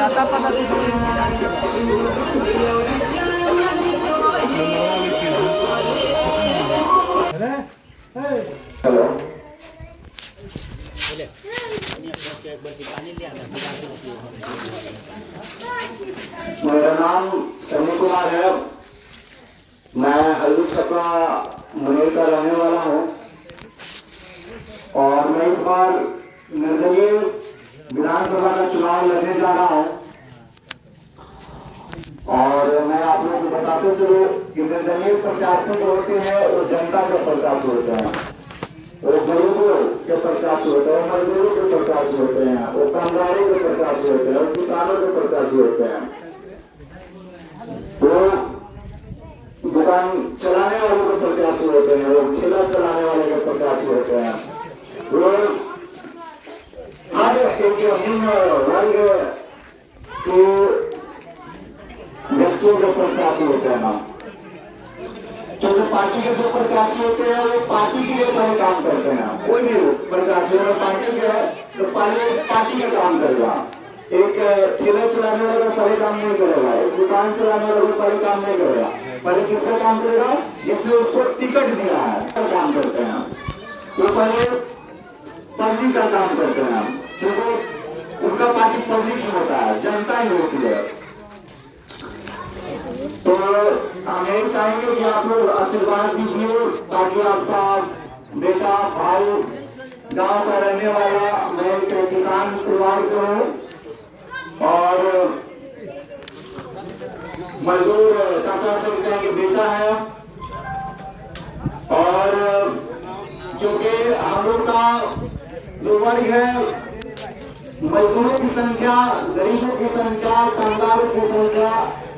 आता पता कुछ मेरा नाम सनी कुमार है। मैं हल्दी छपरा मुनेर का रहने वाला हूँ और मैं इस बार निर्दलीय विधानसभा का चुनाव लड़ने जा रहा हूँ। और मैं आप लोगों को बताते चलूं कि निर्दलीय प्रत्याशी जो होते हैं वो जनता के प्रत्याशी होते हैं, वो गरीबों के प्रत्याशी होते हैं, मजदूरों के प्रत्याशी होते हैं, वो कामगारों के प्रत्याशी होते हैं, वो किसानों के प्रत्याशी होते हैं, वो दुकान चलाने वालों के प्रत्याशी होते हैं, वो ठेला चलाने वाले के प्रत्याशी होते हैं, वो हर एक निम्न वर्ग के व्यक्तियों के प्रत्याशी होते हैं ना। क्योंकि पार्टी के जो प्रत्याशी होते हैं वो पार्टी के लिए पहले काम करते हैं। कोई भी प्रत्याशी अगर पार्टी के है तो पहले पार्टी का काम करेगा। एक ठेला चलाने वाला पहले काम नहीं करेगा, एक दुकान चलाने वाला पहले काम नहीं करेगा। पहले किसका काम करेगा? जिसने उसको टिकट दिया है काम करते हैं। तो पहले पब्लिक का काम करते हैं, क्योंकि उनका पार्टी पब्लिक ही होता है, जनता ही होती है। तो हम यही चाहेंगे कि आप लोग आशीर्वाद दीजिए ताकि आपका बेटा भाई गांव का रहने वाला, मैं एक किसान परिवार से हूँ और मजदूर काका सकते हैं कि बेटा है। और क्योंकि हम लोग का जो वर्ग है, मजदूरों की संख्या, गरीबों की संख्या, कामगारों की संख्या,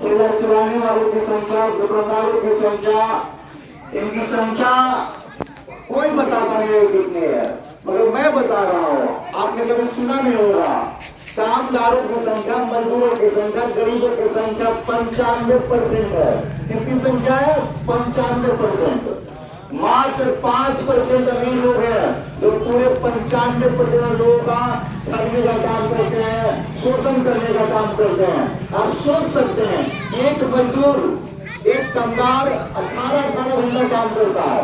ठेला चलाने वालों की संख्या, दुकानदारों की संख्या, इनकी संख्या कोई बताता नहीं है कितनी है, मगर मैं बता रहा हूँ, आपने कभी सुना नहीं होगा। कामगारों की संख्या, मजदूरों की संख्या, गरीबों की संख्या 95% है। कितनी संख्या है? 95%। मात्र 5% अमीर लोग हैं जो पूरे 95% लोगों का ठगने का काम करते हैं, शोषण करने का काम करते हैं। आप सोच सकते हैं, एक मजदूर, एक कामगार 18-18 घंटा काम करता है।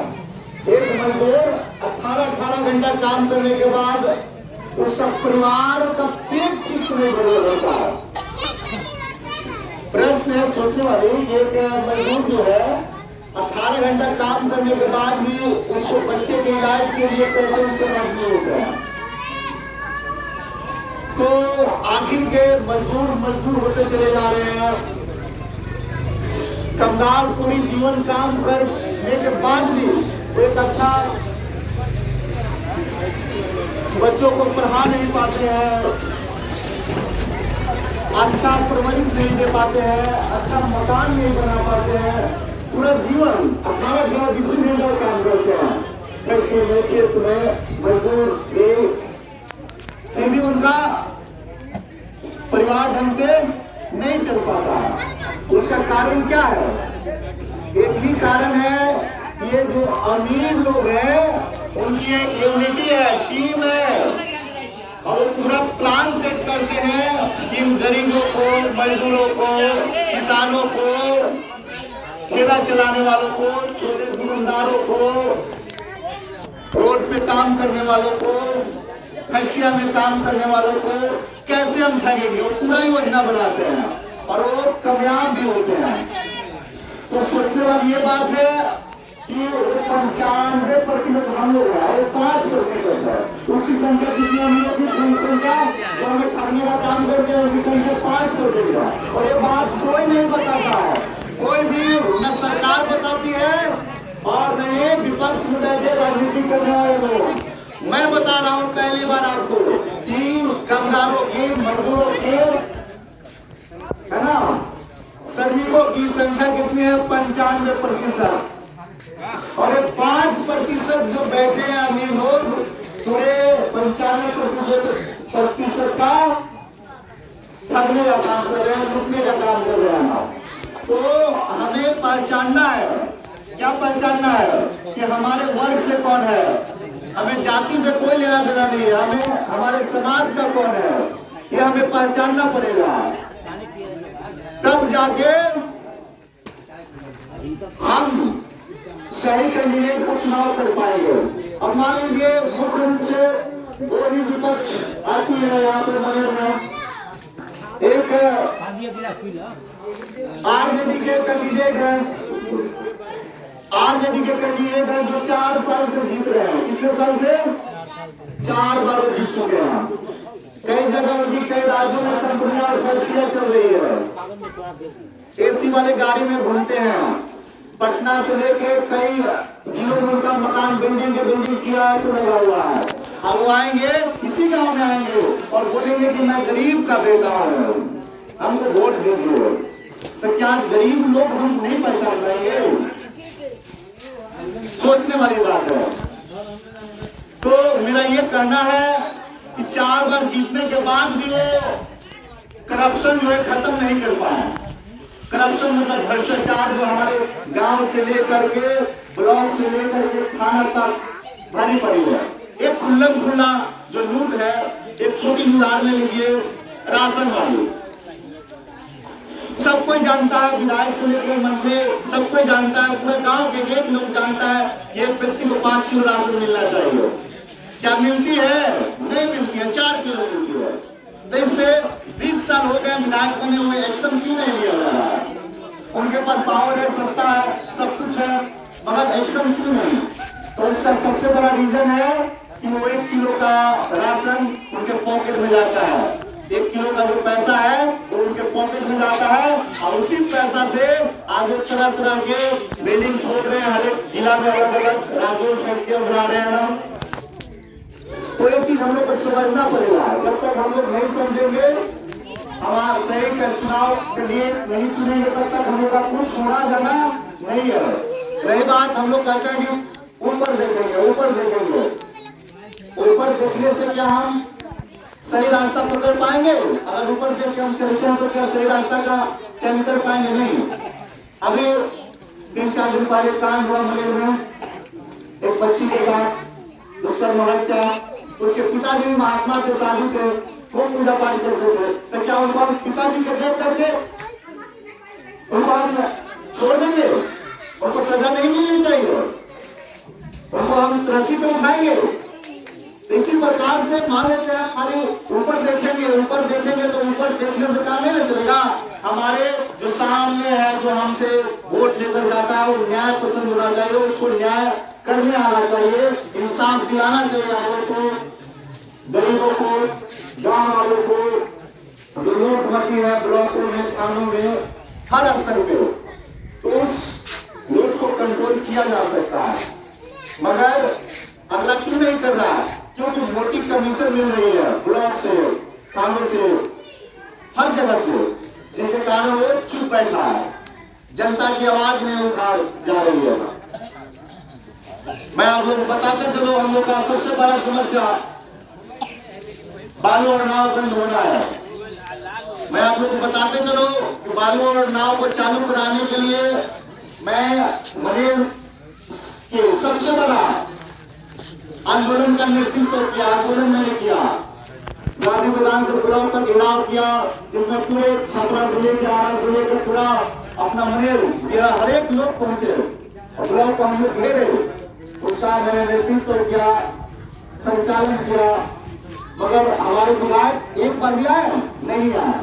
एक मजदूर 18-18 घंटा काम करने के बाद उसका परिवार का पेट ठीक नहीं होता है। प्रश्न है सोचने वाली, एक मजदूर जो है 18 घंटा काम करने के बाद भी उसको बच्चे के इलाज के लिए पैसे उसके पास नहीं होते हैं। तो आखिर के मजदूर होते चले जा रहे हैं। कामगार पूरी जीवन काम करने के बाद भी एक अच्छा बच्चों को पढ़ा नहीं पाते हैं, अच्छा परवरिश नहीं दे पाते हैं, अच्छा मकान नहीं बना पाते हैं। पूरा जीवन 18-20 घंटा काम करते हैं, फैक्ट्री में, खेत में, मजदूर, फिर भी उनका परिवार ढंग से नहीं चल पाता है। उसका कारण क्या है? एक ही कारण है, ये जो अमीर लोग हैं उनकी एक यूनिटी है, टीम है, और पूरा प्लान सेट करते हैं इन गरीबों को, मजदूरों को, किसानों को, ठेला चलाने वालों को, छोटे दुकानदारों को, रोड पे काम करने वालों को, फैक्ट्रिया में काम करने वालों को कैसे हम ठगेंगे, वो पूरा योजना बनाते हैं और वो कामयाब भी होते हैं। तो सोचने वाली ये बात है कि 95% हम लोग हैं और 5% है। उसकी संख्या कितनी अमीरों की संख्या जो हमें ठगने का काम करते हैं उनकी संख्या 5% है। और ये बात कोई नहीं बताता है, कोई भी न सरकार बताती है और न ये विपक्ष में बैठे राजनीति करने वाले लोग। मैं बता रहा हूँ पहली बार आपको, तीन कामगारों की, मजदूरों की, है ना, श्रमिकों की संख्या कितनी है? 95%। और ये 5% जो बैठे हैं अमीर लोग, पूरे 95% का ठगने का काम कर रहे हैं, लूटने का काम कर रहे हैं। तो हमें पहचानना है, क्या पहचानना है कि हमारे वर्ग से कौन है। हमें जाति से कोई लेना देना नहीं है, हमें हमारे समाज का कौन है। ये हमें पहचानना पड़ेगा, तब जाके हम सही कैंडिडेट को चुनाव कर पाएंगे। अब मान लीजिए मुख्य रूप से दो ही विपक्ष आती है यहाँ पर मगर में, एक आरजेडी के कैंडिडेट है, आरजेडी के कैंडिडेट है जो 4 साल से जीत रहे हैं। कितने साल से? 4 बार जीत चुके हैं। कई जगह उनकी कई राज्यों में कंपनियां और फैक्ट्रियां चल रही है, एसी वाले गाड़ी में घूमते हैं। पटना से लेके कई जिलों में उनका मकान बिल्डिंग के बिल्डिंग किराए पे लगा हुआ है। अब वो आएंगे, इसी गांव में आएंगे और बोलेंगे कि मैं गरीब का बेटा हूँ, हमको वोट दे दो। तो क्या गरीब लोग हम नहीं पहचान पाएंगे? सोचने वाली बात है। तो मेरा ये कहना है कि 4 बार जीतने के बाद भी वो करप्शन जो है खत्म नहीं कर पाए। करप्शन मतलब भ्रष्टाचार जो हमारे गांव से लेकर के ब्लॉक से लेकर के थाना तक भारी पड़ी है। एक खुल्लम खुल्ला जो लूट है, एक छोटी उदाहरण लीजिए, राशन वाली, सब कोई जानता है, विधायक से लेकर मंत्री सब कोई जानता है, पूरे गांव के एक लोग जानता है कि एक व्यक्ति को 5 किलो राशन मिलना चाहिए। क्या मिलती है? नहीं मिलती है, 4 किलो मिलती है। तो इसमें 20 साल हो गए विधायकों ने वो एक्शन क्यों नहीं लिया जा रहा है? उनके पास पावर है, सत्ता है, सब कुछ है, मगर एक्शन क्यों नहीं? तो इसका सबसे बड़ा रीजन है कि वो 1 किलो का राशन उनके पॉकेट में जाता है। 1 किलो का जो पैसा है वो उनके पॉकेट में जाता है और उसी पैसा से आगे तरह तरह के बिल्डिंग छोड़ रहे हैं। हर एक जिला में अलग अलग राज्यों फैक्ट्रियां बना रहे हैं ना। तो ये चीज हम लोग को समझना पड़ेगा। जब तक हम लोग नहीं समझेंगे, हमारा सही का चुनाव के लिए नहीं चुनेंगे, तब तक हम लोग का कुछ होना जाना नहीं है। रही बात हम लोग कहते हैं कि ऊपर देखेंगे, ऊपर देखेंगे, ऊपर देखने से क्या हम सही रास्ता पकड़ पाएंगे? अगर ऊपर देख के हम चलते हैं तो क्या सही रास्ता का चयन कर पाएंगे? नहीं। अभी 3-4 दिन पहले कांड हुआ मलेर में, एक बच्ची के साथ दुष्कर्म हत्या। उसके पिताजी भी महात्मा के साधु थे, वो पूजा पाठ करते थे। तो क्या उनको हम पिताजी के देख करके उनको हम छोड़ देंगे? उनको सजा नहीं मिलनी चाहिए? उनको हम तरक्की पे उठाएंगे? इसी प्रकार से मान लेते हैं खाली ऊपर देखेंगे, ऊपर देखेंगे तो ऊपर देखने से काम नहीं चलेगा। हमारे जो सामने है, जो हमसे वोट लेकर जाता है, वो न्याय पसंद होना चाहिए, उसको न्याय करने आना चाहिए, इंसाफ दिलाना चाहिए हम को, गरीबों को, गांव वालों को। जो लूट मची है ब्लॉकों में, थानों में, हर स्तर पे, तो उस लूट को कंट्रोल किया जा सकता है। मगर अगला क्यों नहीं कर रहा है? क्योंकि वोटिंग कमीशन मिल रही है ब्लॉक से, थानों से, हर जगह से, जिनके कारण वो चुप बैठा है, जनता की आवाज नहीं उठा जा रही है। मैं आप लोग बताते चलो, हम लोग का सबसे बड़ा समस्या बालू और नाव बंद होना है। मैं आप लोग को बताते चलो कि बालू और नाव को चालू कराने के लिए मैं मलेर के सबसे बड़ा आंदोलन का नेतृत्व किया। आंदोलन मैंने किया, गांधी मैदान से ब्लॉक का घेराव किया, जिसमें पूरे छपरा जिले के, आरा जिले के पूरा अपना मलेर मेरा हर एक लोग पहुंचे, ब्लॉक को हम लोग घेरे, उसका मैंने नेतृत्व किया, संचालन किया। मगर हमारे विधायक एक बार भी आए नहीं आए।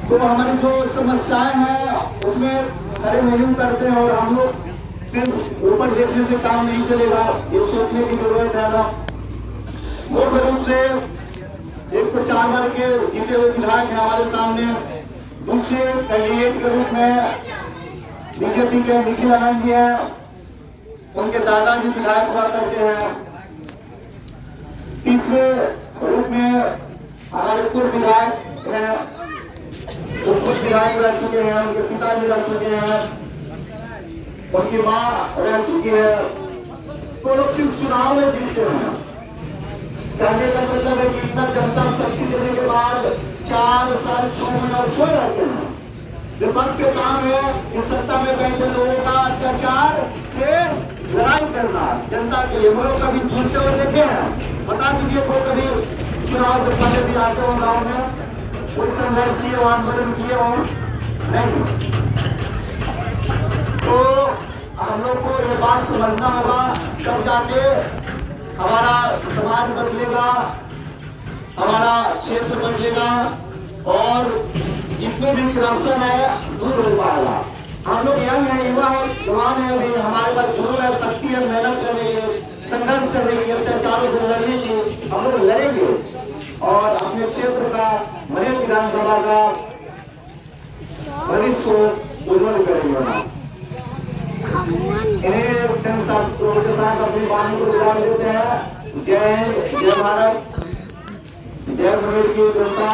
तो हमारी जो समस्याएं हैं उसमें खड़े नहीं उतरते हैं और हम लोग सिर्फ ऊपर देखने से काम नहीं चलेगा, ये सोचने की जरूरत है ना। मुख्य रूप से एक तो 4 बार के जीते हुए विधायक है हमारे सामने, दूसरे कैंडिडेट के रूप में बीजेपी के निखिल आनंद जी हैं, उनके दादाजी विधायक हुआ करते हैं। तीसरे रूप में हमारे पूर्व विधायक हैं, वो खुद विधायक रह चुके हैं, उनके पिताजी रह चुके हैं, उनकी माँ रह चुकी है। तो लोग सिर्फ चुनाव में जीतते हैं। कहने का मतलब है कि इतना जनता शक्ति देने के बाद 4 साल 6 महीना सो रहते हैं। विपक्ष के काम है इस सत्ता में बैठे लोगों का अत्याचार से लड़ाई करना जनता के लिए। वो लोग कभी झूठे हुए देखे हैं? बता दीजिए, वो कभी चुनाव से पहले भी आते हो गाँव में, कोई संघर्ष किए हो, आंदोलन किए हो? नहीं। तो हम लोग को ये बात समझना होगा, तब जाके हमारा समाज बदलेगा, हमारा क्षेत्र बदलेगा और जितने भी करप्शन है दूर हो पाएगा। हम लोग यंग है, युवा है, जवान है, अभी हमारे पास जुनून है, शक्ति है, मेहनत करने की, संघर्ष करने की, अत्याचारों से लड़ने की। हम लोग लड़ेंगे और अपने क्षेत्र का, मनेर विधानसभा का भविष्य को उज्जवल करेंगे। इन्हें चंद शब्दों के साथ अपनी वाणी को विराम देते हैं। जय हिंद, जय भारत, जय मनेर की जनता।